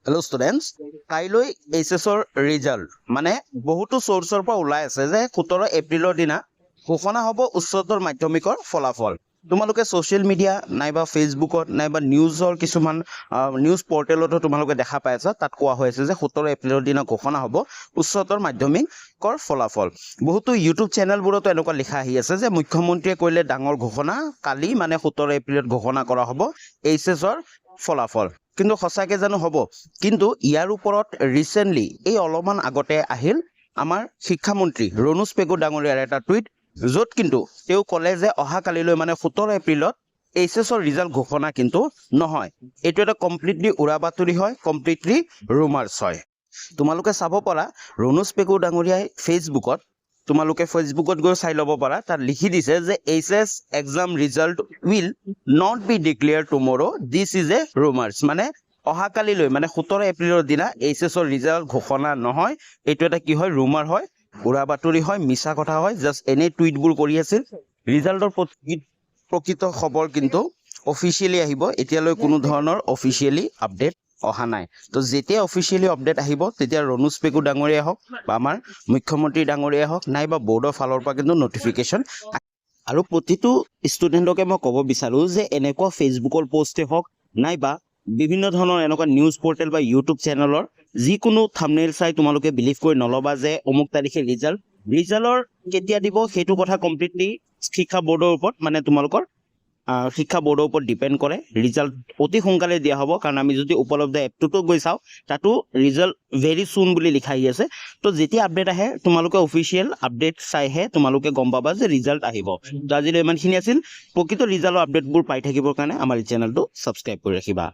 Hello' students, কাইলৈ এইচএছৰ result মানে বহুতো চ'ৰ্চৰ পৰা ওলাই আছে যে 17 এপ্ৰিলৰ দিনা ঘোষণা হ'ব উচ্চতৰ মাধ্যমিকৰ ফলাফল। তোমালোকে ছ'চিয়েল মিডিয়া নাইবা ফেচবুকত নাইবা নিউজৰ কিছুমান নিউজ পৰ্টেলতো তোমালোকে দেখা পাই আছা। তাত কোৱা হৈ আছে যে 17 এপ্ৰিলৰ দিনা ঘোষণা হ'ব উচ্চতৰ মাধ্যমিকৰ ফলাফল। বহুতো ইউটিউব চেনেলবোৰতো এনেকুৱা লিখা আহি আছে যে মুখ্যমন্ত্ৰীয়ে কৰিলে ডাঙৰ ঘোষণা, কালি মানে 17 এপ্ৰিলত ঘোষণা কৰা হ'ব এইচএছৰ ফলাফল। কিন্তু সঁচাকৈ জানো হ'ব? কিন্তু ইয়াৰ ওপৰত ৰিচেণ্টলি এই অলপমান আগতে আহিল আমাৰ শিক্ষামন্ত্ৰী ৰণোজ পেগু ডাঙৰীয়াৰ এটা টুইট, য'ত কিন্তু তেওঁ ক'লে যে অহাকালিলৈ মানে 17 এপ্ৰিলত এইচএছৰ ৰিজাল্ট ঘোষণা কিন্তু নহয়। এইটো এটা কমপ্লিটলি উৰা বাতৰি হয়, কমপ্লিটলি ৰুমাৰ্ছ হয়। তোমালোকে চাব পাৰা ৰণোজ পেগু ডাঙৰীয়াই তোমালোকে ফেচবুকত গৈ চাই ল'ব পাৰা, তাত লিখি দিছে যে HS exam result will not be declared tomorrow, this is a rumours. মানে অহাকালিলৈ মানে 17 এপ্ৰিলৰ দিনা এইচএছৰ ৰিজাল্ট ঘোষণা নহয়। এইটো এটা কি হয়? ৰুমাৰ হয়, উৰা বাতৰি হয়, মিছা কথা হয়। জাষ্ট এনেই টুইটবোৰ কৰি আছিল। ৰিজাল্টৰ প্ৰকৃত খবৰ কিন্তু অফিচিয়েলি আহিব। এতিয়ালৈ কোনো ধৰণৰ অফিচিয়েলি আপডেট অহা নাই। তো যেতিয়া অফিচিয়েলি আপডেট আহিব তেতিয়া ৰণোজ পেগু ডাঙৰীয়াই হওক বা আমাৰ মুখ্যমন্ত্ৰী ডাঙৰীয়াই হওক নাইবা বৰ্ডৰ ফালৰ পৰা কিন্তু নটিফিকেশ্যন। আৰু প্ৰতিটো ষ্টুডেণ্টকে মই ক'ব বিচাৰোঁ যে এনেকুৱা ফেচবুকৰ পষ্টে হওক নাইবা বিভিন্ন ধৰণৰ এনেকুৱা নিউজ পৰ্টেল বা ইউটিউব চেনেলৰ যিকোনো থাম্বনেইল চাই তোমালোকে বিলিভ কৰি নল'বা যে অমুক তাৰিখে ৰিজাল্টৰ কেতিয়া দিব সেইটো কথা কমপ্লিটলি শিক্ষা বৰ্ডৰ ওপৰত মানে তোমালোকৰ শিক্ষা বৰ্ডৰ ওপৰত ডিপেণ্ড কৰে। ৰিজাল্ট অতি সোনকালে দিয়া হ'ব, কাৰণ আমি যদি উপলব্ধ এপটোতো গৈ চাওঁ তাতো ৰিজাল্ট ভেৰি চুন বুলি লিখা আহি আছে। তো যেতিয়া আপডেট আহে তোমালোকে অফিচিয়েল আপডেট চাইহে তোমালোকে গম পাবা যে ৰিজাল্ট আহিব। তো আজিলৈ ইমানখিনি আছিল। প্ৰকৃত ৰিজাল্টৰ আপডেটবোৰ পাই থাকিবৰ কাৰণে আমাৰ এই চেনেলটো ছাবস্ক্ৰাইব কৰি ৰাখিবা।